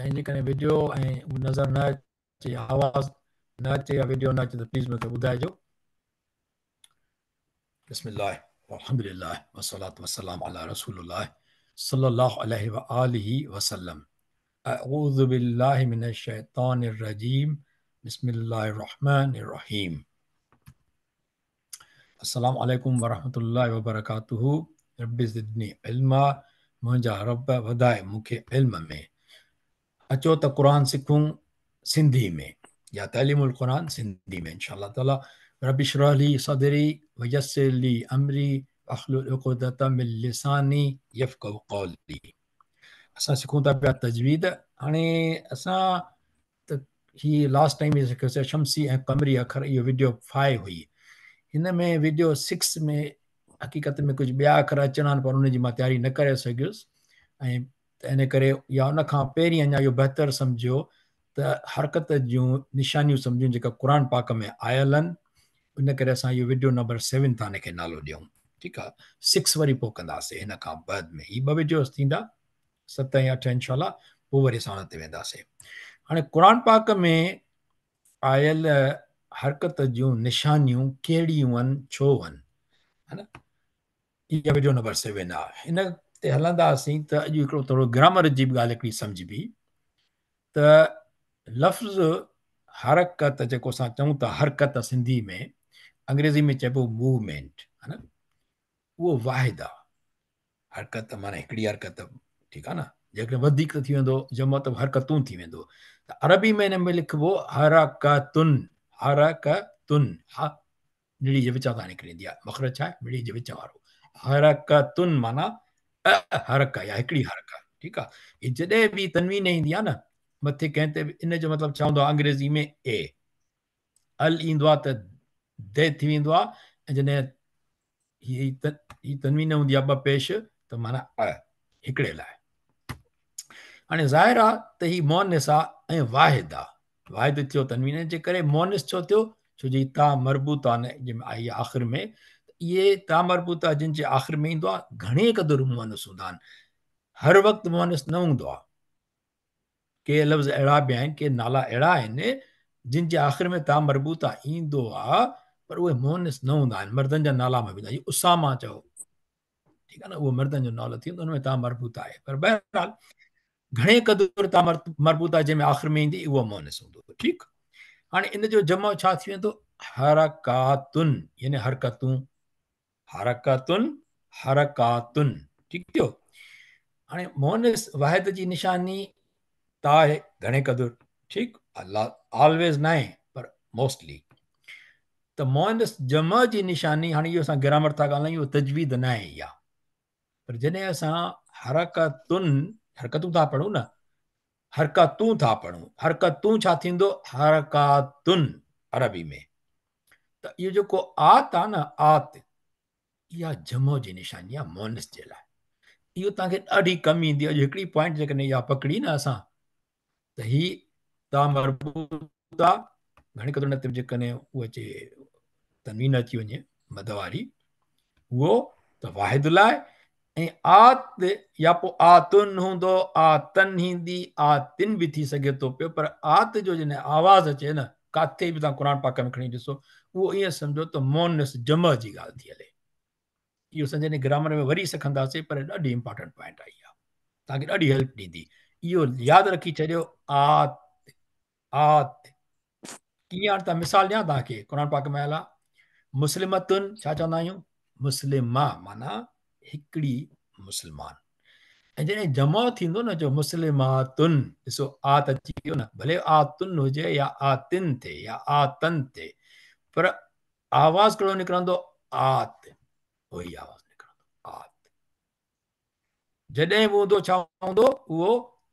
साईं जेकॾहिं वीडियो ऐं नज़र न अचे, आवाज़ न अचे या वीडियो न अचे त प्लीज़ मूंखे ॿुधाइजो। बिस्मिल्लाह अल्हम्दुलिल्लाह वस्सलातु वस्सलामु अला रसूलिल्लाह सल्लल्लाहु अलैहि व आलिहि वसल्लम। अऊज़ु बिल्लाहि मिनश शैतानिर रजीम। बिस्मिल्लाहिर रहमानिर रहीम। अस्सलामु अलैकुम वरहमतुल्लाहि वबरकातुहू। रब्बि ज़िदनी इल्मा, मुंहिंजा रब वधाए मूंखे इल्म में। अचो त क़ुरान सिखूं सिंधी में, या तालीमुल क़ुरान सिंधी में इंशाअल्लाह ताला। रब्बि इश्रह ली सदरी वयस्सिर ली अमरी वहलुल उक़दतम मिन लिसानी यफ़क़हू क़ौली। असां सिखूं था पिया तजवीद। हाणे असां त ही लास्ट टाइम सिखियोसीं शमसी ऐं कमरी अखर, इहो वीडियो 5 हुई। हिन में वीडियो 6 में हक़ीक़त में कुझु ॿिया अखर अचणा आहिनि, पर उनजी मां तयारी न करे सघियुसि। ऐं इन करे या उन खां पहिरीं अञा इहो बहितरु सम्झियो त हरकत जूं निशानियूं सम्झूं जेका क़ुर पाक में आयल आहिनि। इन करे असां इहो वीडियो नंबर 7 था हिनखे नालो ॾियूं। ठीकु आहे, 6 वरी पोइ कंदासीं हिन खां बाद में। ही 2 वीडियोस थींदा, 7 ऐं 8 इनशाअल्लाह, पोइ वरी असां हुन ते वेंदासीं। हाणे क़ुर पाक में आयल हरकत जूं निशानियूं कहिड़ियूं आहिनि, छो आहिनि, है न। इहा वीडियो नंबर 7 आहे। हिन ते हलंदासीं त अॼु हिकिड़ो थोरो ग्रामर जी बि ॻाल्हि हिकिड़ी सम्झबी त लफ़्ज़ हरकत जेको असां चऊं था हरकत सिंधी में, अंग्रेज़ी में चइबो मूवमेंट, है न। उहो वाहिद आहे। हरकत माना हिकिड़ी हरकत, ठीकु आहे न। जेकॾहिं वधीक थी वेंदो जमो त हरकतूं थी वेंदो। त अरबी में हिन में लिखिबो हरकतुन। हरकतुन, हा मिड़ी जे विचां तां निकिरंदी आहे, मखरज छा आहे, मिड़ी जे विच वारो। हरकतुन माना हरका या हिकिड़ी हरका, ठीकु आहे। हीअ जॾहिं बि तनवीन ईंदी आहे न मथे कंहिं ते, इन जो मतिलबु छा हूंदो आहे अंग्रेज़ी में ए। अल ईंदो आहे त दे थी वेंदो आहे, ऐं जॾहिं ही तनवीन हूंदी आहे 2 पेश त माना हिकिड़े लाइ। हाणे ज़ाहिर आहे त ही मोनिस आहे ऐं वाहिद आहे। वाहिद थियो तनवीन जे करे, मोनिस छो थियो, छो जो ता मरबूत आहे जंहिंमें आई आख़िर में। इहे ता मरबूत आहे जिन जे आख़िर में ईंदो आहे, घणे क़दुरु मोनिस हूंदा आहिनि, हर वक़्तु मोनिस न हूंदो आहे। के लफ़्ज़ अहिड़ा बि आहिनि, के नाला अहिड़ा आहिनि जिन जे आख़िर में ता मरबूत ईंदो आहे, पर उहे मोनिस न हूंदा आहिनि, मर्दनि जा नाला में वेंदा। उसामा चओ, ठीकु आहे न, उहो मर्दनि जो नालो थींदो, हुन में ता मरबूत आहे। पर बहरहाल घणे क़दुरु ता मरबूत जंहिंमें आख़िर में ईंदी उहो मोनिस हूंदो। ठीकु। हाणे इन जो जमो छा थी वेंदो, हरकातुन, यानी हरकतूं। हरकतुन, हरकातुन, ठीकु थियो। हाणे मोनिस वाहिद जी निशानी ता आहे, घणे क़दुरु, ठीकु। अल्लाह ऑलवेज़ न आहे, पर मोस्टली। त मोनिस जम जी निशानी, हाणे इहो असां ग्रामर था ॻाल्हायूं, तजवीद न आहे इहा। पर जॾहिं असां हरकतुन, हरकतूं था पढ़ूं न, हरकतूं था पढ़ूं, हरकतूं छा थींदो, हरकातुन अरबी में। त इहो जेको आत आहे न, आत, इहा जमो जी निशानी आहे मोनिस जे लाइ। इहो तव्हांखे ॾाढी कम ईंदी आहे। हिकिड़ी पॉइंट जेकॾहिं इहा पकड़ी न असां, त ही ता मरबूत आहे, घणी क़दुरु न ते जेकॾहिं उहा अचे तनवीन अची वञे मद वारी, उहो त वाहिद लाइ। ऐं आत या पोइ आतुन हूंदो, आतन ईंदी, आतिन बि थी सघे थो पियो। पर आत जो जॾहिं आवाज़ अचे न, काथे बि तव्हां क़ुर पाक में खणी ॾिसो, उहो ईअं सम्झो त मोनिस जम जी ॻाल्हि थी हले। इहो असां ग्रामर में वरी सिखंदासीं, पर ॾाढी इंपॉर्टेंट पॉइंट आहे इहा, तव्हांखे ॾाढी हेल्प ॾींदी। इहो यादि रखी छॾियो, आत आत कीअं। हाणे तव्हां मिसाल ॾियां तव्हांखे, क़ुर पाक में आयल आहे मुस्लिमतुन, छा चवंदा आहियूं, मुस्लिमा माना हिकिड़ी मुस्लमान। ऐं जॾहिं जमा थींदो न, जो मुस्लिमातुन, ॾिसो आत अची वियो न, भले आतुन हुजे या आतिन थे या आतन थे, पर आवाज़ कहिड़ो निकिरंदो, आत, उहो ई आवाज़ निकिरंदो, आत। जॾहिं बि हूंदो छा हूंदो, उहो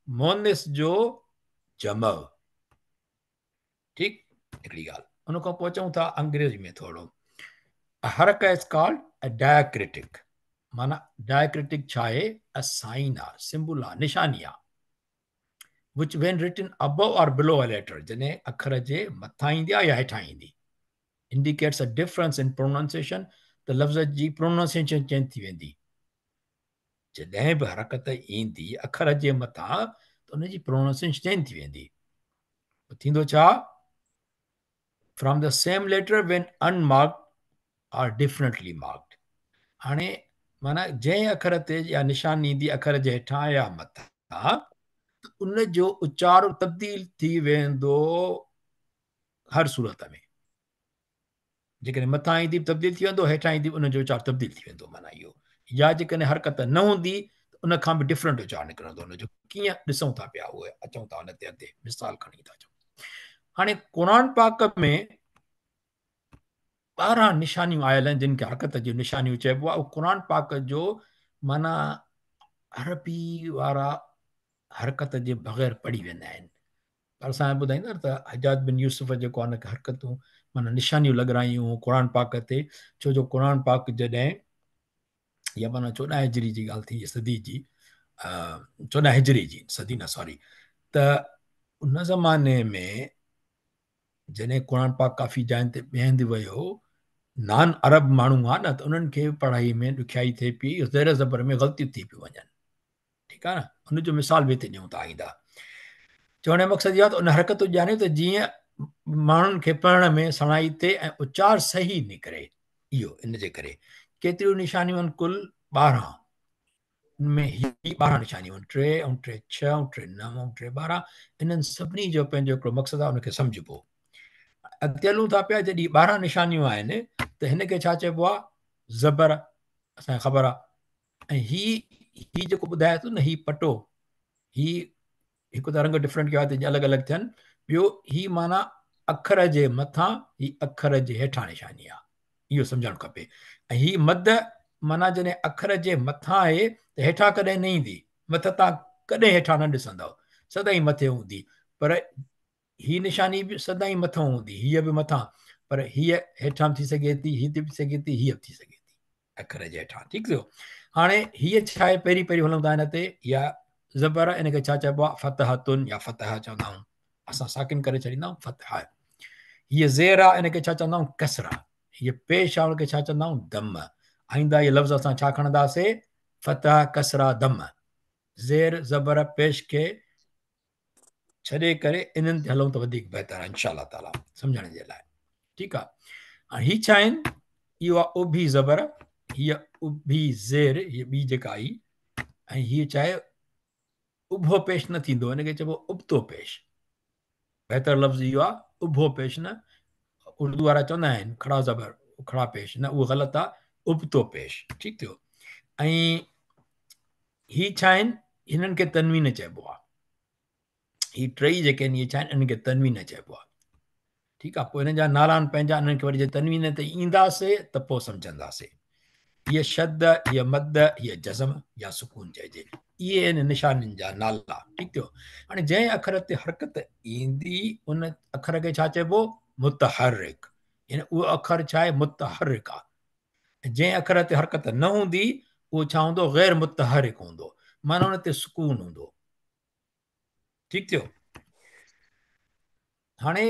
मोनिस जो जम। ठीकु, हिकिड़ी ॻाल्हि। उन खां पोइ अचूं था अंग्रेज़ी में थोरो। हरका इज़ कॉल्ड अ डायक्रिटिक, माना डायक्रिटिक छा आहे, अ साइन आहे, सिंबल आहे, निशानी आहे। which when written above or below a letter, जॾहिं अखर जे मथां ईंदी आहे या हेठां ईंदी, indicates a difference in pronunciation, त लफ़्ज़ जी प्रोनाउंसिएशन चेंज थी वेंदी। जॾहिं बि हरकत ईंदी अखर जे मथां, त उनजी प्रोनाउंसिएशन चेंज थी वेंदी। थींदो छा? From the same letter when unmarked are differently marked. हाणे माना जंहिं अखर ते या निशानी ईंदी अखर जे हेठां या मथां, उन जो उचार तब्दील थी वेंदो हर सूरत में। जेकॾहिं मथां ईंदी तब्दील थी वेंदो, हेठां ईंदी उनजो उचार तब्दील थी वेंदो। माना इहो, या जेकॾहिं हरकत न हूंदी त उन खां बि डिफरेंट उचार निकिरंदो उनजो। कीअं ॾिसूं था पिया, उहे अचूं था उन ते अॻिते मिसाल खणी था अचूं। हाणे क़ुर पाक में 12 निशानियूं आयल आहिनि जिन खे हरकत जूं निशानियूं चइबो आहे। उहो क़ुर पाक जो माना अरबी वारा हरकत जे बग़ैर पढ़ी वेंदा आहिनि। पर असां ॿुधाईंदा त हजाज बिन यूसुफ जेको आहे हुनखे हरकतूं माना निशानियूं लॻरायूं क़ुर पाक ते। छो जो क़ुर पाक जॾहिं इहा माना 14 हिजरी जी ॻाल्हि थी, सदी जी 14 हिजरी जी, सदी न सॉरी, त उन ज़माने में जॾहिं क़ुर पाक काफ़ी जायुनि ते ॿिहंदि वियो, नान अरब माण्हू आहे न, त उन्हनि खे पढ़ाई में ॾुखियाई थिए पई, ज़ेर ज़बर में ग़लतियूं थी पियूं वञनि। ठीकु आहे न, उनजो मिसाल बि हिते ॾियूं था ईंदा। चवण जो मक़सदु इहो आहे त उन हरकत ॼाणियो त जीअं माण्हुनि खे पढ़ण में सणाई थिए ऐं उचार सही निकिरे। इहो इन जे करे केतिरियूं निशानियूं आहिनि? कुल 12। में ही 12 निशानियूं आहिनि, 3 ऐं 3 6 ऐं 3 9 ऐं 3 12। इन्हनि सभिनी जो पंहिंजो हिकिड़ो मक़सदु आहे, उनखे सम्झिबो। अॻिते हलूं था पिया, जॾहिं 12 निशानियूं आहिनि त हिनखे छा चइबो आहे? ज़बर, असांखे ख़बर आहे। ऐं ही जेको ॿुधाए थो न, ही पटो, ही हिकु त रंग डिफरेंट कयो आहे त अलॻि अलॻि थियनि। ॿियो ही माना अखर जे मथां, ही अखर जे हेठां निशानी आहे, इहो सम्झणु खपे। ऐं ही मद माना जॾहिं अखर जे मथां आहे त हेठां कॾहिं न ईंदी, मथां तव्हां कॾहिं हेठां न ॾिसंदव, सदाईं मथे हूंदी। पर ही निशानी बि सदाईं मथां हूंदी, हीअ बि मथां, पर हीअ हेठां थी सघे थी, हीअ थी सघे थी, हीअ बि थी सघे थी अखर जे हेठां। ठीकु थियो? हाणे हीअ छा आहे? पहिरीं पहिरीं हलूं था हिन ते। या ज़बर, इनखे छा चइबो आहे? फतहतुन या फतह चवंदा आहियूं, असां साकिन करे छॾींदा आहियूं फतह। हीअ ज़ेर आहे, इनखे छा चवंदा आहियूं? कसरा। हीअ पेश आहे, उनखे छा चवंदा आहियूं? दम। आईंदा इहे लफ़्ज़ असां छा खणंदासीं? फतह, कसरा, दम। ज़ेर, ज़बर, पेश खे छॾे करे इन्हनि ते हलूं त वधीक बहितर आहे इंशा अलाह ताला सम्झण जे लाइ। ठीकु आहे? हाणे ही छा आहिनि? इहो आहे उभी ज़बर, हीअ उभी ज़ेर, हीअ ॿी जेका आई, ऐं हीअ चाहे उभो पेश न थींदो, हिनखे चइबो उबतो पेश। बहितर लफ़्ज़ इहो आहे, उभो पेश न। उर्दू वारा चवंदा आहिनि खड़ा ज़बर, खड़ा पेश, न, उहो ग़लति आहे, उबतो पेश। ठीकु थियो? ऐं ही छा आहिनि? हिननि खे तनवीन चइबो आहे। ही टई जेके आहिनि, इहे छा आहिनि? इनखे तनवीन चइबो आहे। ठीकु आहे? पोइ हिननि जा नाला आहिनि पंहिंजा, इन्हनि खे वरी जे तनवीन ते ईंदासीं त पोइ सम्झंदासीं। हीअ शद, हीअ मद, हीअ जज़म या सुकून चइजे। इहे आहिनि निशानियुनि जा नाला। ठीकु थियो? हाणे जंहिं अखर ते हरकत ईंदी उन अखर खे छा चइबो? मुतहरिक। यानी उहो अखर छा आहे? मुतहरिक आहे। जंहिं अखर ते हरकत न हूंदी उहो छा हूंदो? गैर मुतहरिक हूंदो, माना उन ते सुकून हूंदो। ठीकु थियो? हाणे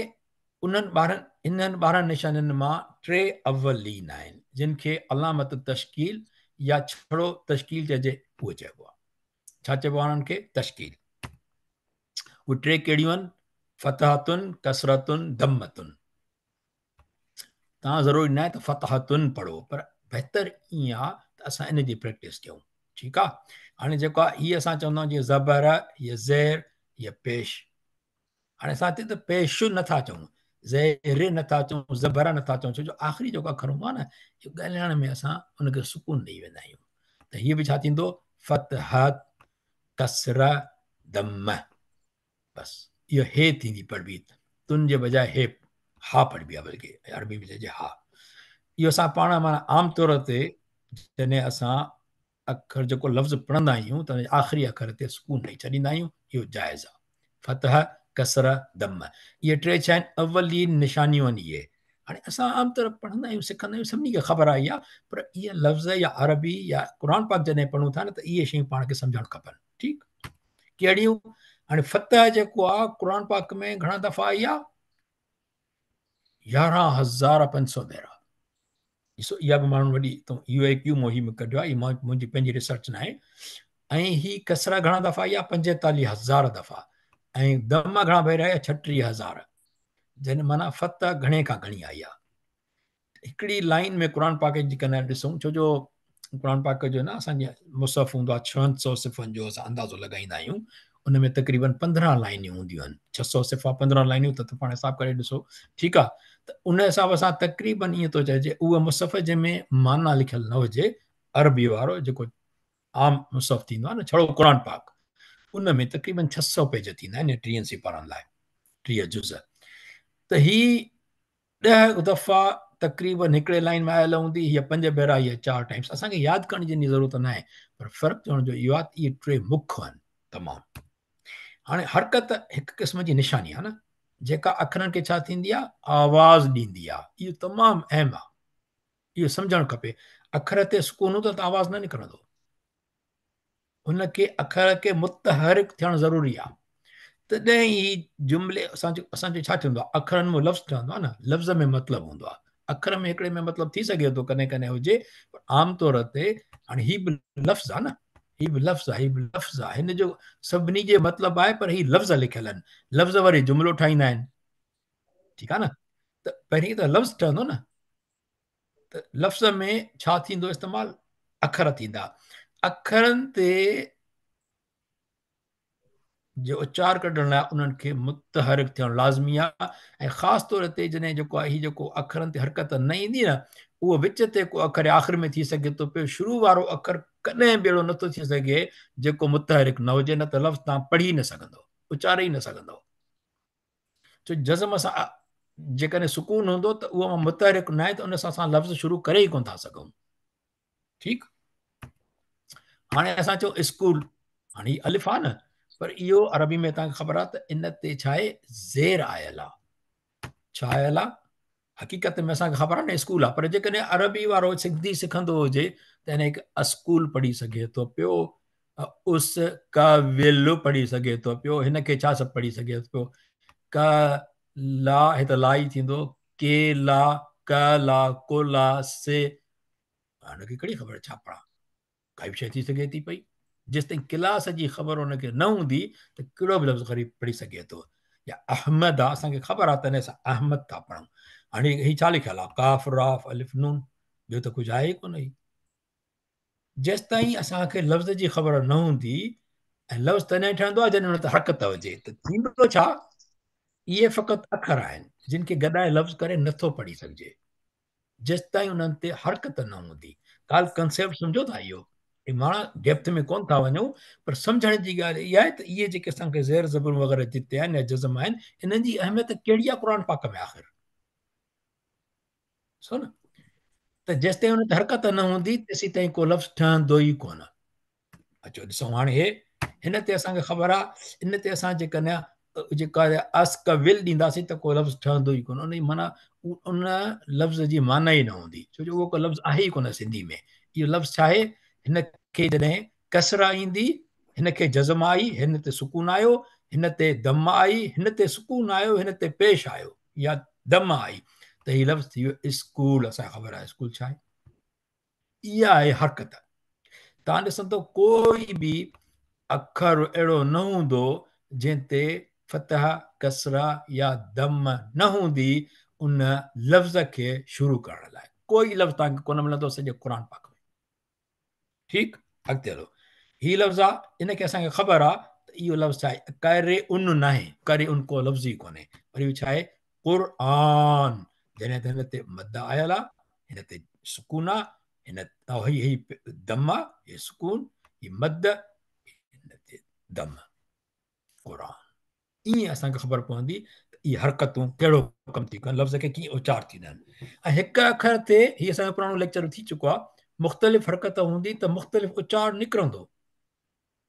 इन्हनि 12 निशानियुनि मां 3 अवलीन आहिनि, जिन खे अलामत तश्कील या छड़ो तश्कील चइजे, उहो चइबो आहे। छा चइबो आहे उन्हनि खे? तश्कील। उहे 3 कहिड़ियूं आहिनि? फतहतुन, कसरतुन, दम्मतुन। तव्हां ज़रूरी न आहे त फतहतुन पढ़ो, पर बहितर ईअं आहे त असां इन जी प्रैक्टिस कयूं। ठीकु आहे? हाणे जेको आहे हीअ असां चवंदा आहियूं जीअं ज़बर, हीअ ज़ेर, हीअ पेश। हाणे असां हिते त पेश नथा चऊं, ज़ेर नथा चऊं, ज़बर नथा चऊं, छो जो आख़िरी जेको अखर हूंदो आहे न, इहो ॻाल्हाइण में असां उनखे सुकून ॾेई वेंदा आहियूं। त हीअ बि छा थींदो? फतहत, कसर, दम। बसि इहो हे थींदी पढ़बी, तुन जे बजाए हे हा पढ़बी आहे, बल्कि अरबी में चइजे हा। इहो असां पाण माना आम तौर ते जॾहिं असां अखर जेको लफ़्ज़ पढ़ंदा आहियूं त आख़िरी अखर ते सुकून ॾेई छॾींदा आहियूं, इहो जाइज़ आहे। फतह, कसर, दम, इहे 3 छा आहिनि? अवलीन निशानियूं आहिनि इहे। हाणे असां आम तौर पढ़ंदा आहियूं, सिखंदा आहियूं, सभिनी खे ख़बर आहे इहा, पर इहे लफ़्ज़ या अरबी या क़ुर पाक जॾहिं पढ़ूं था न, त इहे शयूं पाण खे सम्झणु खपनि। ठीकु? कहिड़ियूं? हाणे फतह जेको आहे क़ुर पाक में घणा दफ़ा आई आहे? 11,512। ॾिसो, इहा बि माण्हू वॾी UAQ मुहिम कढियो आहे, इहा मुंहिंजी पंहिंजी रिसर्च न आहे। ऐं ही कसरा घणा दफ़ा आई आहे? 45,000 दफ़ा। ऐं दम घणा भेरा आया? 36,000। जन माना फतह घणे खां घणी आई आहे। हिकिड़ी लाइन में क़ुर पाक जी कॾहिं ॾिसूं, छो जो क़ुर पाक जो न असांजे मुसहफ़ हूंदो आहे 600 सिफ़नि जो, असां अंदाज़ो लॻाईंदा आहियूं। उन में तक़रीबन 15 लाइनियूं हूंदियूं आहिनि। 600 सिफ़ा 15 लाइनियूं, त पाण हिसाब करे ॾिसो। ठीकु आहे, त उन हिसाब सां तक़रीबन ईअं थो चइजे उहा मुसहफ़ जंहिंमें माना लिखियलु न हुजे, अरबी वारो जेको आम मुसहफ़ थींदो आहे न, छड़ो क़ुर पाक, उन में तक़रीबन 600 पेज थींदा आहिनि 30 पढ़ण लाइ, 30 जुज़। त ही 10 दफ़ा तक़रीबन हिकिड़े लाइन में आयल हूंदी, हीअ 5 भेरा, हीअ 4 टाइम्स। असांखे यादि करण जी ज़रूरत न आहे, पर फ़र्क़ु चवण जो इहो आहे, इहे 3 मुख आहिनि तमामु। हाणे हरकत हिकु क़िस्म जी निशानी आहे न, जेका अखरनि खे छा थींदी आहे? आवाज़ ॾींदी आहे। इहो तमामु अहम आहे, इहो सम्झणु खपे। अखर ते सुकून हूंदो त आवाज़ न निकिरंदो। हुनखे अखर खे मुतहरिक थियणु ज़रूरी आहे, तॾहिं ई जुमिले असांजो छा थींदो आहे? अखरनि में लफ़्ज़ ठहंदो आहे न, लफ़्ज़ में मतिलबु हूंदो आहे। अखर में हिकिड़े में मतिलबु थी सघे थो, कॾहिं कॾहिं हुजे, पर आम तौर ते हाणे ही बि लफ़्ज़ आहे न, ही बि लफ़्ज़ आहे, ही बि लफ़्ज़ आहे। हिन जो सभिनी जे मतिलबु आहे, पर ही लफ़्ज़ लिखियल आहिनि। लफ़्ज़ वरी जुमिलो ठाहींदा आहिनि। ठीकु आहे न, त पहिरीं त लफ़्ज़ ठहंदो न, त लफ़्ज़ में छा थींदो इस्तेमालु? अखर थींदा। अखरनि ते जो उचार कढण लाइ उन्हनि खे मुतहरिक थियणु लाज़मी आहे। ऐं ख़ासि तौर ते जॾहिं जेको आहे, हीउ जेको अखरनि ते हरकत न ईंदी न, उहो विच ते को अखर आख़िर में थी सघे थो पियो। शुरू वारो अखर कॾहिं बि अहिड़ो नथो थी सघे जेको मुतहरिक न हुजे, न त लफ़्ज़ तव्हां पढ़ी न सघंदो, उचारे ई न सघंदो। छो जज़म सां जेकॾहिं सुकून हूंदो त उहो मुतहरिक न आहे, त उन सां असां लफ़्ज़ शुरू करे ई कोन था सघूं। ठीकु, हाणे असां चऊं स्कूल, हाणे हीउ अलिफ़ आहे न, पर इहो अरबी में तव्हांखे ख़बर आहे त इन ते छा आहे? ज़ेर आयल आहे। छा आयल आहे? हक़ीक़त में असांखे ख़बर आहे न स्कूल आहे, पर जेकॾहिं अरबी वारो सिंधी सिखंदो हुजे त हिन हिकु अस्कूल पढ़ी सघे थो पियो, उस का विल पढ़ी सघे थो पियो। हिनखे छा सभु पढ़ी सघे थो पियो? क ला, हिते ला ई थींदो, के ला, क ला, को ला, से। हिनखे कहिड़ी ख़बर छा पढ़ा? काई बि शइ थी सघे थी पई। जेसि ताईं क्लास जी ख़बर हुनखे न हूंदी त कहिड़ो बि लफ़्ज़ ग़रीब पढ़ी सघे थो। या अहमद आहे, असांखे ख़बर आहे त हिन सां अहमद था पढ़ूं। हाणे हीउ छा लिखियलु आहे? काफ़ राफ़ अलिफ नून, ॿियो त कुझु आहे ई कोन। ही जेसि ताईं असांखे लफ़्ज़ जी ख़बर न हूंदी, ऐं लफ़्ज़ तॾहिं ठहंदो आहे जॾहिं हुन ते हरकत हुजे, त थींदो छा? इहे फ़क़ति अखर आहिनि जिन खे गॾाए लफ़्ज़ करे नथो पढ़ी सघिजे, जेसि ताईं उन्हनि ते हरकत न हूंदी। ॻाल्हि कंसेप्ट सम्झो था इहो? माना डेप्थ में कोन था वञूं, पर सम्झण जी ॻाल्हि इहा आहे त इहे जेके असांखे ज़ेर ज़बर वग़ैरह जिते आहिनि या जज़म आहिनि, इन्हनि जी अहमियत कहिड़ी आहे क़ुर पाक में आख़िर? ॾिसो न, त जेसि ताईं हुन ते हरकत न हूंदी तेसि ताईं को लफ़्ज़ ठहंदो ई कोन। अचो ॾिसूं हाणे हिन ते असांखे ख़बर आहे, इन ते असां जेकॾहिं जेका अस्क विल ॾींदासीं त को लफ़्ज़ ठहंदो ई कोन। उन जी माना उन लफ़्ज़ जी माना ई न हूंदी, छो जो उहो को लफ़्ज़ आहे ई कोन सिंधी में। इहो लफ़्ज़ छा आहे? हिनखे जॾहिं कसरा ईंदी, हिनखे जज़म आई, हिन ते सुकून आयो, हिन ते दम आई, हिन ते सुकून आयो, हिन ते पेश आयो, या दम आई, त हीउ लफ़्ज़ थी वियो स्कूल। असांखे ख़बर आहे स्कूल छा आहे। इहा आहे हरकत। तव्हां ॾिसंदो कोई बि अखर अहिड़ो न हूंदो जंहिं ते फतह, कसरा या दम न हूंदी उन लफ़्ज़ खे शुरू करण लाइ। कोई लफ़्ज़ तव्हांखे कोन मिलंदो सॼे क़ुर पाक में। ठीकु, अॻिते हलो। हीउ लफ़्ज़ आहे, इनखे असांखे ख़बर आहे त इहो लफ़्ज़ छा आहे? करे उन न आहे, करे उन को लफ़्ज़ ई कोन्हे, पर इहो छा आहे? क़ुर। जॾहिं त हिन ते मद आयल आहे, हिन ते सुकून आहे, हिन ही दम आहे, हे सुकून, ही मद, हिन ते दम, क़ुर। ईअं असांखे ख़बर पवंदी त इहे हरकतूं कहिड़ो कमु थी कनि, लफ़्ज़ खे कीअं उचार थींदा आहिनि। ऐं हिकु अखर ते, हीअ असांजो पुराणो लेक्चर थी चुको आहे, मुख़्तलिफ़ हरकत हूंदी त मुख़्तलिफ़ उचार निकिरंदो।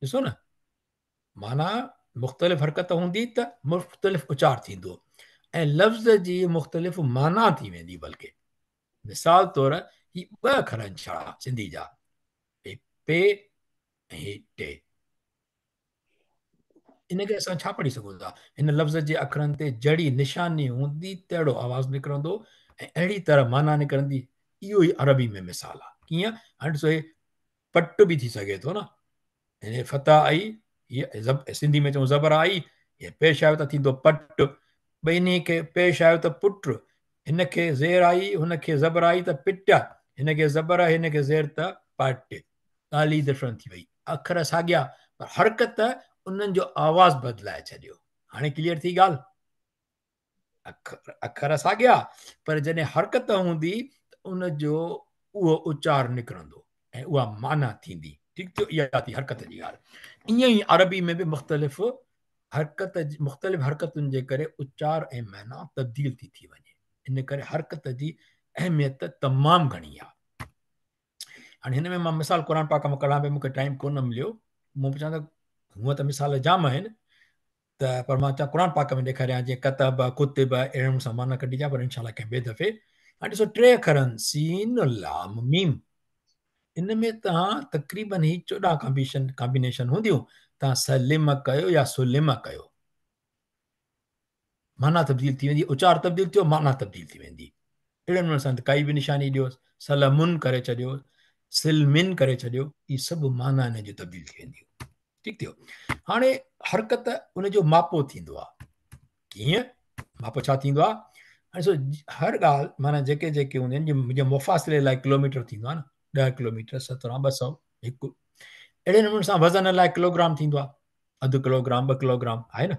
ॾिसो न, माना मुख़्तलिफ़ हरकत हूंदी त मुख़्तलिफ़ उचार थींदो, ऐं लफ़्ज़ जी मुख़्तलिफ़ माना थी वेंदी। बल्कि मिसाल तौरु ही ॿ अखर आहिनि छड़ा सिंधी जा, हे पे ऐं हे टे। इनखे असां छा पढ़ी सघूं था? हिन लफ़्ज़ जे अखरनि ते जहिड़ी निशानी हूंदी तहिड़ो आवाज़ निकिरंदो ऐं अहिड़ी तरह माना निकिरंदी। इहो ई अरबी में मिसाल आहे। कीअं? हाणे ॾिसो, हे पट बि थी सघे थो न, हिन फतह आई, हीअ सिंधी में चऊं ज़बर आई, हीअ पेश आयो त थींदो पट, ॿिनी खे पेश आयो त पुट, हिनखे ज़ेर आई, हुनखे ज़बर आई त पिट, हिनखे ज़बर आहे, हिनखे ज़ेर त पट। ॻाल्हि ई डिफरेंट थी वई, अखर साॻिया पर हरकत उन्हनि जो आवाज़ बदिलाए छॾियो। हाणे क्लियर थी ॻाल्हि? अखर साॻिया पर जॾहिं हरकत हूंदी त उनजो उहो उचार निकिरंदो ऐं उहा माना थींदी। ठीकु थियो, इहा थी हरकत जी ॻाल्हि। ईअं ई अरबी में बि मुख़्तलिफ़ हरकतुनि जे करे उचार ऐं माना तब्दील थी वञे। इन करे हरकत जी अहमियत तमामु घणी आहे। हाणे हिन में मां मिसाल क़ुर पाक में कढां पियो, मूंखे टाइम कोन मिलियो, मूं बि चवां त हूअं त मिसाल जाम आहिनि त पर मां चवां क़ुर पाक में ॾेखारियां, जीअं कतब कुतब अहिड़े सां माना कढिजां, पर इनशाला कंहिं ॿिए दफ़े। हाणे ॾिसो, 3 अखरनि सीन लाम मीम, इन में तव्हां तक़रीबन ही 14 कॉम्बिनेशन हूंदियूं। तव्हां सलिम कयो या सुलिम कयो, माना तब्दील थी वेंदी, उचार तब्दील थियो, माना तब्दील थी वेंदी। अहिड़े नमूने सां काई बि निशानी ॾियो, सलमुन करे छॾियो, सिलमिन करे छॾियो, इहे सभु माना हिन जूं तब्दील थी वेंदियूं। ठीकु थियो। हाणे हरकत उनजो मापो थींदो आहे। कीअं मापो छा थींदो आहे? ॾिसो, हर ॻाल्हि माना जेके जेके हूंदियूं आहिनि, जीअं मुफ़ासिले लाइ किलोमीटर थींदो आहे न, 10 किलोमीटर, 17, 200, 1। अहिड़े नमूने सां वज़न लाइ किलोग्राम थींदो आहे, अधु किलोग्राम, 2 किलोग्राम, आहे न।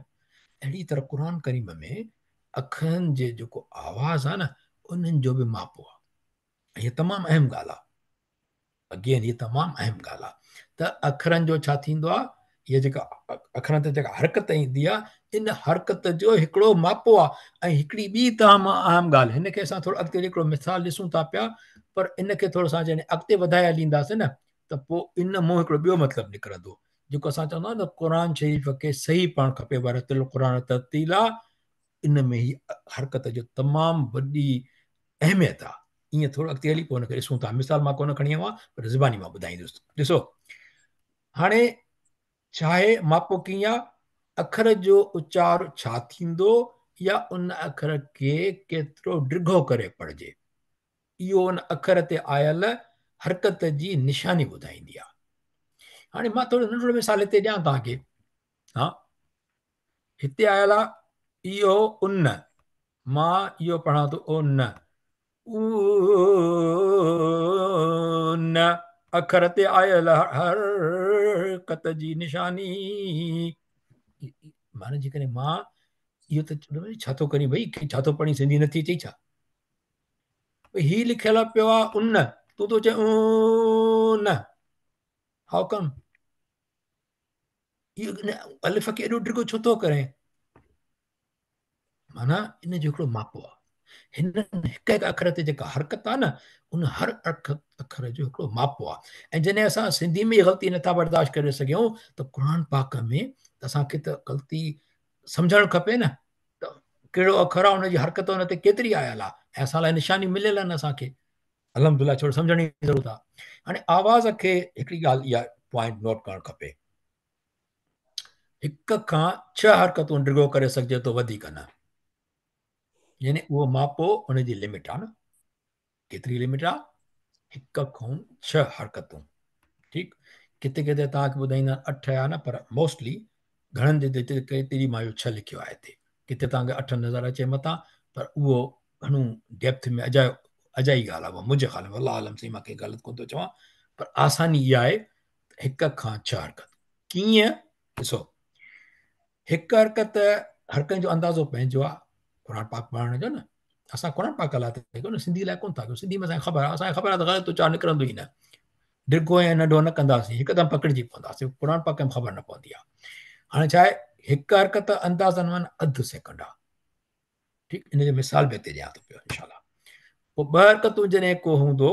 अहिड़ी तरह क़ुर करीम में अखरनि जे जेको आवाज़ आहे न, उन्हनि जो बि मापो आहे। हीअ तमामु अहम ॻाल्हि आहे। अगेन हीअ तमामु अहम ॻाल्हि आहे त अखरनि जो छा थींदो आहे, हीअ जेका अखरनि ते जेका हरकत ईंदी आहे, इन हरकत जो हिकिड़ो मापो आहे। ऐं हिकिड़ी ॿी तमामु अहम ॻाल्हि, हिनखे असां थोरो अॻिते हिकिड़ो मिसाल ॾिसूं था पिया, पर इनखे थोरो असां जॾहिं अॻिते वधाए हलींदासीं न, त पोइ इन मां हिकिड़ो ॿियो मतिलबु निकिरंदो, जेको असां चवंदा आहियूं न, क़ुर शरीफ़ खे सही पढ़णु खपे, वरतिल क़ुर तरतीला। इन में ही हरकत जो तमामु वॾी अहमियत आहे। ईअं थोरो अॻिते हली पोइ हुनखे ॾिसूं था। मिसाल मां कोन खणी आयो आहियां, पर ज़बानी मां ॿुधाईंदुसि। ॾिसो, हाणे छा आहे मापो कीअं आहे, अखर जो उचार छा थींदो या उन अखर खे केतिरो डिघो करे पढ़िजे, इहो उन अखर ते आयल हरकत जी निशानी ॿुधाईंदी आहे। हाणे मां थोरो नंढिड़ो मिसाल हिते ॾियां तव्हांखे। हा, हिते आयल आहे इहो उन, मां इहो पढ़ां थो उन, उन अखर ते आयल हरकत जी निशानी। माना जेकॾहिं मां इहो त छा थो करी भई, छा थो पढ़ी, सिंधी नथी अचई छा? ही लिखियल पियो आहे उन, तूं थो चए उन, हाउ कम? इहो अलिफ खे एॾो डिघो छो थो करे? माना इन जो हिकिड़ो मापो आहे। हिन हिकु हिकु अखर ते जेका हरकत आहे न, उन हर अखर जो हिकिड़ो मापो आहे। ऐं जॾहिं असां सिंधी में ग़लती नथा बर्दाश्त करे सघूं, त क़ुर पाक में त असांखे त ग़लती सम्झणु खपे न, त कहिड़ो अखर आहे, हुनजी हरकत हुन ते केतिरी आयल आहे, ऐं असां लाइ निशानी मिलियल आहिनि असांखे। अलहमदिल्ला, छो सम्झण जी ज़रूरत आहे। हाणे आवाज़ खे हिकिड़ी ॻाल्हि इहा पॉइंट नोट करणु खपे, 1 खां 6 हरकतूं डिघो करे सघिजे थो, वधीक न। यानी उहो मापो हुनजी लिमिट आहे न। केतिरी लिमिट आहे? 1 खां 6 हरकतूं। ठीकु, किथे किथे तव्हांखे ॿुधाईंदा 8 आहे न, पर मोस्टली घणनि जे केतिरी मां इहो 6 लिखियो आहे हिते। किथे तव्हांखे 8 नज़र अचे मथां, पर उहो घणो डेप्थ में अजाई ॻाल्हि आहे, मुंहिंजे ख़्याल में, अलाह आलम साईं, मां कंहिं ग़लति कोन थो चवां, पर आसानी इहा आहे, 1 खां 6 हरकत। कीअं? ॾिसो, 1 हरकत, हरकत जो अंदाज़ो पंहिंजो आहे क़ुर पाक पढ़ण जो न। असां क़ुर पाक लाइ था कयूं न, सिंधी लाइ कोन था कयूं। सिंधी में असांखे ख़बर आहे, असांखे ख़बर आहे त ग़लति उचार निकिरंदो ई न, डिघो ऐं नंढो न कंदासीं, हिकदमि पकड़िजी पवंदासीं, क़ुर पाक में ख़बर न पवंदी आहे। हाणे छा आहे, 1 हरकत अंदाज़न माना अधु सेकंड आहे। ठीकु, इन जो मिसाल बि हिते ॾियां थो पियो इनशाला। पोइ 2 हरकतूं जॾहिं को हूंदो,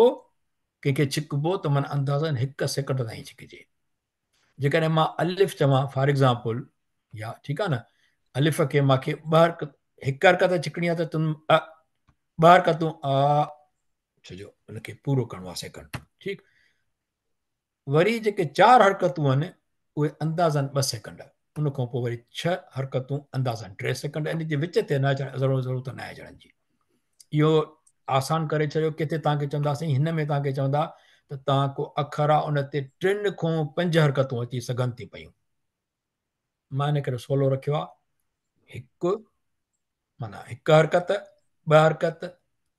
कंहिंखे छिकबो त माना अंदाज़न 1 सेकंड ताईं छिकिजे। जेकॾहिं मां अलिफ चवां फॉर एग्ज़ाम्पल, या ठीकु आहे न, अलिफ खे मूंखे 1 हरकत छिकणी आहे, त तुम 2 हरकतूं छो उनखे पूरो करिणो आहे सेकंड। ठीकु, वरी जेके 4 हरकतूं आहिनि, उहे अंदाज़न 2 सेकंड। उन खां पोइ वरी 6 हरकतूं अंदाज़न 3 सेकंड। इन जे विच ते न अचणु ज़रूरत न आहे अचण जी। इहो आसान करे छॾियो। किथे तव्हांखे चवंदासीं, हिन में तव्हांखे चवंदा त तव्हां को अखर आहे उन ते 3 खां 5 हरकतूं अची सघनि थी पयूं। मां इन करे सवलो रखियो आहे हिकु माना हिकु हरकत, 2 हरकत,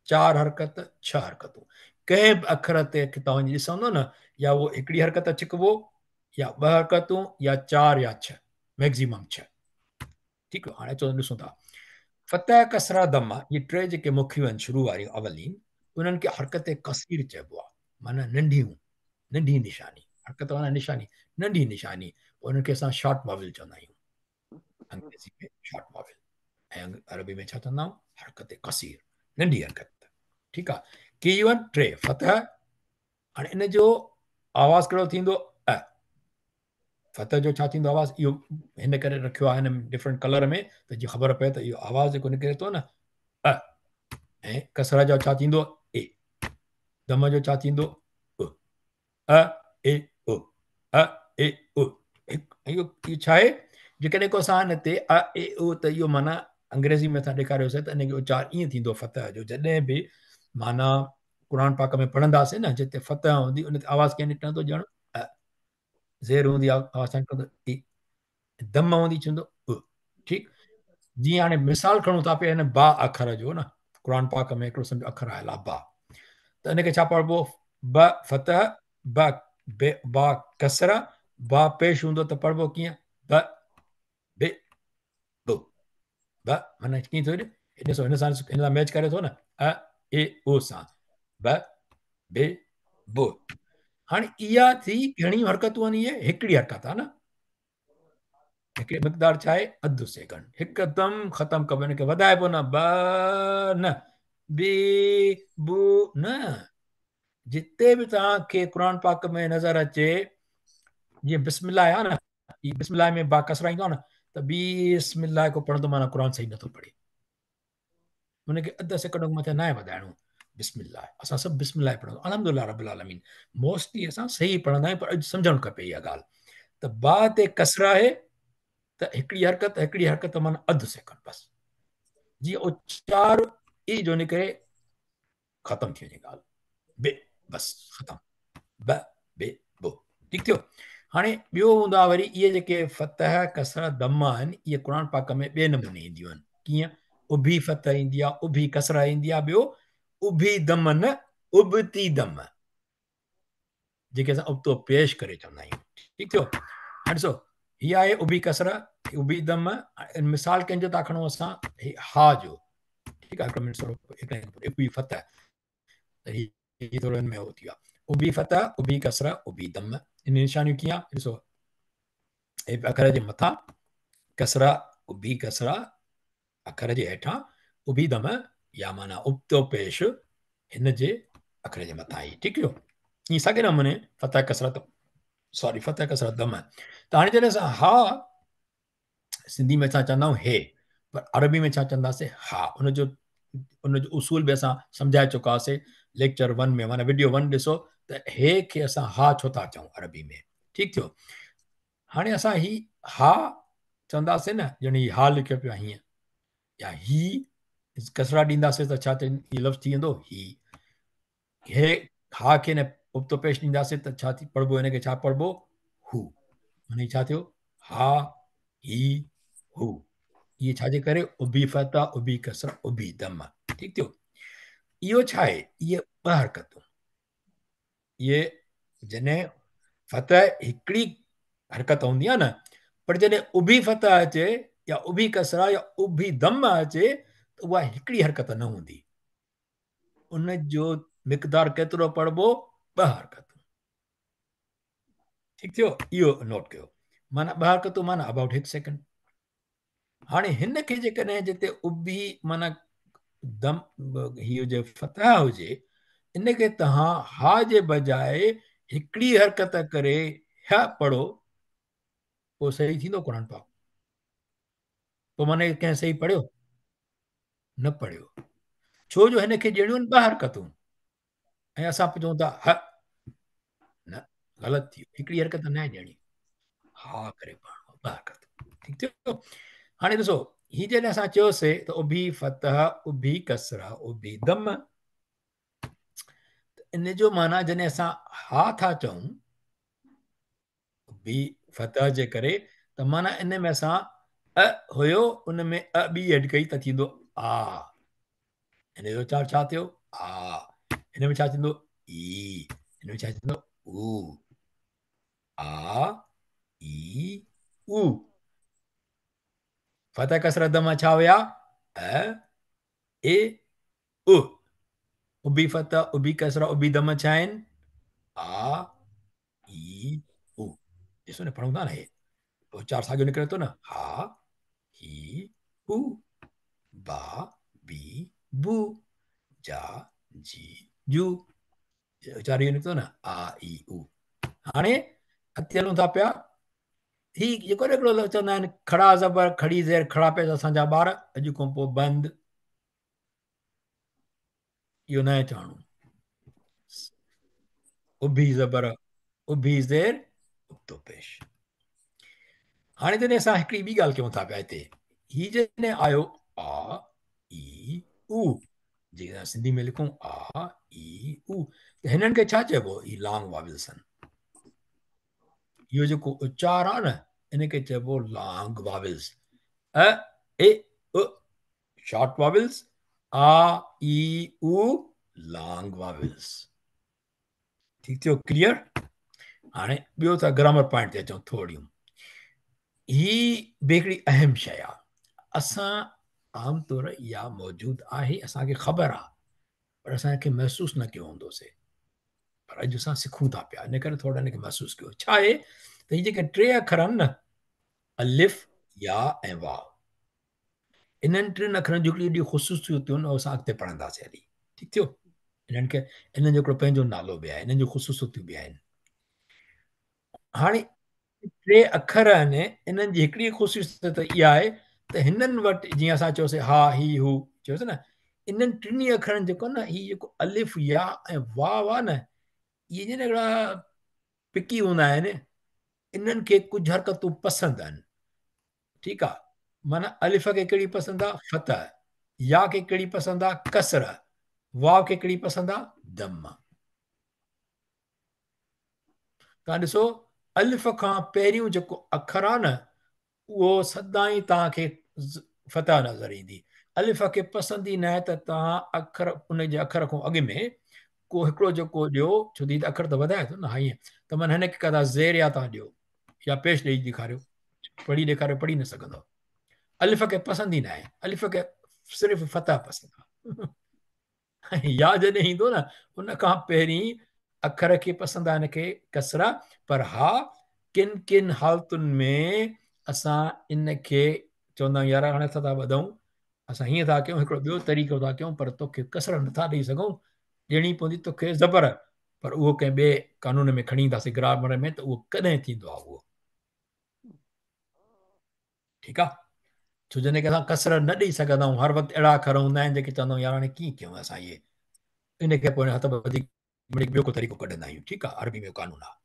4 हरकत, 6 हरकतूं। कंहिं बि अखर ते तव्हां ॾिसंदो न या उहो हिकिड़ी हरकत छिकबो या 2 हरकतूं या 4 या 6, मैक्सिमम 6। ठीकु आहे। हाणे अचो ॾिसूं था फतह कसरा दम ये 3 जेके मुखियूं आहिनि शुरू वारियूं अवलीन उन्हनि खे हरकत कसीर चइबो आहे, माना नंढी निशानी, हरकत माना निशानी, नंढी निशानी, उनखे असां शॉर्ट वॉवल चवंदा आहियूं, अंग्रेज़ी में शॉर्ट वॉवल ऐं अरबी में छा चवंदा आहियूं हरकत कसीर, नंढी हरकत। ठीकु आहे। कीवन 3 फतह। हाणे इन जो आवाज़ कहिड़ो थींदो अ। फतह जो छा थींदो आवाज़, इहो हिन करे रखियो आहे हिन डिफरेंट कलर में त जीअं ख़बर पए त इहो आवाज़ जेको निकिरे थो न अ। ऐं कसरा जो छा थींदो ए। दम जो छा थींदो उ। अ ए उ अ ए उ। इहो छा आहे, जेकॾहिं को असां हिन ते अ ए उ त इहो माना अंग्रेज़ी में असां ॾेखारियोसीं त इनजो उचार ईअं थींदो फतह जो। जॾहिं बि माना क़ुर पाक में पढ़ंदासीं न जिते फतह हूंदी उन ते आवाज़ कीअं निकिरंदो ॼण अ। ज़ेर हूंदी आवाज़ सां निकिरंदो ई। दम हूंदी चवंदो उ। ठीकु। जीअं हाणे मिसाल खणूं था पिया हिन बा अखर जो न, क़ुर पाक में हिकिड़ो सम्झो अखर आयल आहे बा, त इनखे छा पढ़िबो ब फतह ब बा कसरा बा पेश हूंदो त पढ़िबो कीअं ब बे बो। ब माना कीअं थो ॾिसो हिन सां मैच करे थो न अ ए ओ सां ब बे बो। हाणे इहा थी घणियूं हरकतूं आहिनि, इहे हिकिड़ी हरकत आहे न, हिकिड़ी मिक़दार छा आहे अधु सेकंड, हिकदमि ख़तमु कबो, हिनखे वधाइबो न ब न बे बो न। जिते बि तव्हांखे क़ुर पाक में नज़र अचे जीअं बिस्मिल्लाह आहे न, बिस्मिल्लाह में बा कसरा ईंदो आहे न त बिस्मिल्लाह को पढ़ंदो माना क़ुर सही नथो पढ़े, हुनखे अधु सेकंड खां मथे न आहे वधाइणो। बिस्मिल्लाह असां सभु बिस्मिल्लाह पढ़ंदो अल्हम्दुलिल्लाह रब्बिल आलमीन, मोस्टली असां सही पढ़ंदा आहियूं, पर अॼु सम्झणु खपे इहा ॻाल्हि त बा ते कसरा आहे त हिकिड़ी हरकत माना अधु सेकंड बसि, जीअं उचार ई जो निकिरे ख़तमु थी वञे ॻाल्हि, बे बसि ख़तमु ब बे बो। ठीकु थियो। हाणे ॿियो हूंदो आहे वरी इहे जेके फतह कसरा दम आहिनि इहे क़ुर पाक में ॿिए नमूने ईंदियूं आहिनि। कीअं उभी फतह ईंदी आहे, उभी कसरा ईंदी आहे, ॿियो उभी दम न उबती दम, जेके असां उबतो पेश करे चवंदा आहियूं। ठीकु थियो। हाणे ॾिसो हीअ आहे उभी कसरा उभी दम, मिसाल कंहिंजो था खणूं असां हा जो। ठीकु आहे। हिकिड़ो मिनट थोरो उभी फतह त हीअ थोरो हिन में हो थी वियो आहे, उभी फतह उभी कसरा उभी दम, इन निशानियूं कीअं आहे ॾिसो अखर जे मथां कसरा उभी कसरा, अखर जे हेठां उभी दम या माना उबतो पेश हिन जे अखर जे मथां ई। ठीकु थियो। ईअं साॻे नमूने फतह कसरत फतह कसरत दम। त हाणे जॾहिं असां हा सिंधी में असां चवंदा आहियूं हे, पर अरबी में छा चवंदासीं हा, उनजो उसूल बि असां सम्झाए चुका हुआसीं लेक्चर 1 में, माना वीडियो 1 ॾिसो त हे खे असां हा छो था चऊं अरबी में। ठीकु थियो। हाणे असां ही हा चवंदासीं न ॼण ही हा लिखियो पियो आहे हीअं, या ही कसरा ॾींदासीं त छा हीउ लफ़्ज़ थी वेंदो ही। हे हा खे न उबतो पेश ॾींदासीं त छा थी पढ़िबो, हिनखे छा पढ़िबो हू। माना छा थियो हा ही हू। इहे छाजे करे उभी फतह उभी कसरा उभी दम। ठीकु थियो। इहो छा आहे, इहे ॿ हरकतूं, इहे जॾहिं फतह हिकिड़ी हरकत हूंदी आहे न, पर जॾहिं उभी फतह अचे या उभी कसरा या उभी दम अचे त उहा हिकिड़ी हरकत न हूंदी, उन जो मिक़दार केतिरो पढ़िबो 2 हरकतूं। ठीकु थियो। इहो नोट कयो, माना 2 हरकतूं माना अबाउट 1 सेकंड। हाणे हिन खे जेकॾहिं जिते उभी माना दम हीअ हुजे फतह हुजे, इनखे तव्हां हा जे बजाए हिकिड़ी हरकत करे हा पढ़ो, पोइ सही थींदो क़ुर पाक? पोइ माना कंहिं सही पढ़ियो न पढ़ियो, छो जो हिनखे ॾियणियूं आहिनि 2 हरकतूं ऐं असां चऊं था ह न, ग़लति थी, हिकिड़ी हरकत न आहे ॾियणी, हा करे पढ़णो 2 हरकतूं। ठीकु थियो। हाणे ॾिसो हीअ जॾहिं असां चयोसीं त उभी फतह उभी कसरा उभी दम, इन जो माना जॾहिं असां हा था चऊं बी फतह जे करे, त माना इन में असां हुयो उन में बी एड कई त थींदो आ। हिन जो छा थियो? आ। हिन में छा थींदो? ई। हिन में छा थींदो? ऊ। आ ई ऊ। फतह कसरत दमा छा हुया? ए उ। उबी फतह उबी कसरा उबी दम छा आहिनि? आ ई उ। ॾिसो न पढ़ूं था न हे, पोइ चार साॻियो निकिरे थो न। हा ही हू बा बी बू जा जी जू। चार इहो निकितो न, आ ई उ। हाणे अॻिते हलूं था पिया। ही जेको हिकिड़ो चवंदा आहिनि खड़ा ज़बर खड़ी ज़ेर खड़ा पेश असांजा ॿार अॼु खां पोइ बंदि। इहो न चवणो। उभी ज़बर उभी ज़ेर उबतो पेश। हाणे जॾहिं असां हिकिड़ी ॿी ॻाल्हि कयूं था पिया हिते, ही जॾहिं आयो आ ई उ, जेके असां सिंधी में लिखूं आ ई उ, त हिननि खे छा चइबो? ही लॉन्ग वॉवेल्स आहिनि। इहो जेको उचार आहे न, इनखे चइबो लॉन्ग वॉवेल्स। अ ए उ शॉर्ट वॉवेल्स, आ ई उ लॉन्ग वॉवेल्स। ठीक थियो? क्लियर? हाणे ॿियो त ग्रामर पॉइंट ते अचूं थोड़ियूं। ही बि हिकिड़ी अहम शइ आहे। असां आमतौर इहा मौजूदु आहे, असांखे ख़बर आहे, पर असांखे महसूसु न कयो हूंदोसीं। पर अॼु असां सिखूं था पिया, इन करे थोरो हिनखे महसूसु कयो। छा आहे त हीअ जेके टे अखर आहिनि न, अलिफ या ऐं वाव, इन्हनि टिनि अखरनि जूं हिकिड़ी ख़ुशूसियतूं आहिनि, असां अॻिते पढ़ंदासीं हली। ठीकु थियो? इन्हनि खे इन्हनि जो हिकिड़ो पंहिंजो नालो बि आहे, इन्हनि जूं ख़ुशूसियतूं बि आहिनि। हाणे टे अखर आहिनि, इन्हनि जी हिकिड़ी ख़ुशूसियत इहा आहे त हिननि वटि जीअं असां चयोसीं हा ही हू चयोसीं न, इन्हनि टिनी अखरनि जेको न, हीउ जेको अलिफ या ऐं वाव आहे न, इहे ॼण हिकिड़ा पिकी हूंदा आहिनि। इन्हनि खे कुझु हरकतूं पसंदि आहिनि। ठीकु आहे? माना अलिफ खे कहिड़ी पसंदि आहे? फतह। या खे कहिड़ी पसंदि आहे? कसर। वाव खे कहिड़ी पसंदि आहे? दम। तव्हां ॾिसो, अलिफ खां पहिरियों जेको अखर आहे न, उहो सदाईं तव्हांखे फतह नज़र ईंदी। अलिफ खे पसंदि ई न आहे त तव्हां अखर उन जे अखर खां अॻु में को हिकिड़ो जेको ॾियो, छो त अखर त वधाए थो न। हा ईअं त माना हिनखे कदा ज़ेर या तव्हां ॾियो या पेश ॾेई ॾेखारियो, पढ़ी ॾेखारियो, पढ़ी न सघंदो। अलिफ खे पसंदि ई न आहे, अलिफ खे सिर्फ़ु फतह पसंदि आहे। या जॾहिं ईंदो न, उन खां पहिरीं अखर खे पसंदि आहे हिनखे कसरा। पर हा, किन किन हालतुनि में असां इनखे चवंदा आहियूं यार हाणे असां था वधूं, असां हीअं था कयूं, हिकिड़ो ॿियो तरीक़ो था कयूं, पर तोखे कसर नथा ॾेई सघूं, ॾियणी पवंदी तोखे ज़बर। पर उहो कंहिं ॿिए कानून में खणी ईंदासीं ग्रामर में, त उहो कॾहिं थींदो आहे उहो। ठीकु आहे? छो जॾहिं की असां कसर न ॾेई सघंदा आहियूं, हर वक़्तु अहिड़ा अखर हूंदा आहिनि जेके चवंदा आहियूं यार हाणे कीअं कयूं असां इहे, इनखे पोइ हथ वधीक ॿियो को तरीक़ो कढंदा आहियूं। ठीकु आहे? अरबी में कानून आहे।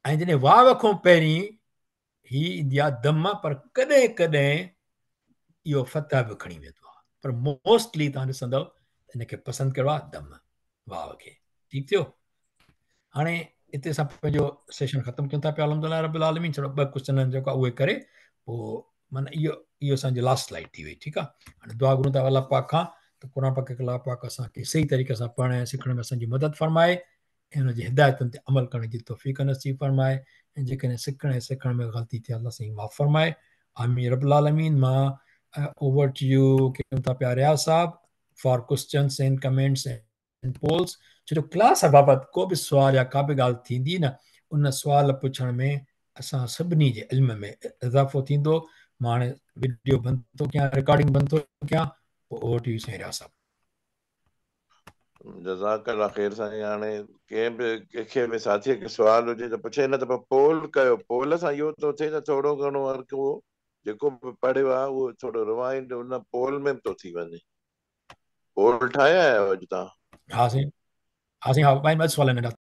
ऐं जॾहिं वाव खां पहिरीं ही ईंदी आहे दम, पर कॾहिं कॾहिं इहो फतह बि खणी वेंदो आहे, पर मोस्टली तव्हां ॾिसंदव हिनखे पसंदि कहिड़ो आहे? दम, वाव खे। ठीकु थियो? हाणे हिते असां पंहिंजो सेशन ख़तमु कयूं था पिया। अल्हम्दुलिल्लाह रब्बिल आलमीन। छॾो ॿ क्वेश्चन जेको आहे उहे करे पोइ माना इहो असांजी लास्ट स्लाइड थी वई। ठीकु आहे? हाणे दुआ घुरूं था अलाह पाक खां त क़ुर पाक खे अलाह पाक असांखे सही तरीक़े सां पढ़ण ऐं सिखण में असांजी मदद फरमाए ऐं हुनजी हिदायतुनि ते अमल करण जी तौफ़ीक़ नसीब फरमाए। ऐं जेकॾहिं सिखण में ग़लती थिए अलाह साईं माफ़ फरमाए। आमीन रब्बिल आलमीन। मां ओवर टू यू कयूं था पिया Riyaz sahab for questions and comments and polls. छो जो क्लास बाबति को बि सुवाल या का बि ॻाल्हि थींदी न, उन सुवाल पुछण में असां सभिनी जे इल्म में इज़ाफ़ो थींदो। मां हाणे वीडियो बंदि थो कयां, रिकॉर्डिंग बंदि थो कयां, पोइ ओवर टू यू साईं रियाज़ साहब। जज़ाकल्ला ख़ैर साईं। हाणे कंहिं बि कंहिंखे बि साथीअ खे सुवाल हुजे त पुछे, न त पोइ पोल कयो। पोल सां इहो थो थिए त थोरो घणो हर को जेको बि पढ़ियो आहे उहो थोरो रिवाइंड उन पोल में थो थी वञे। पोल ठाहिया आहियो अॼु तव्हां? हा साईं, हा साईं, हा ॿ सुवाल आहिनि।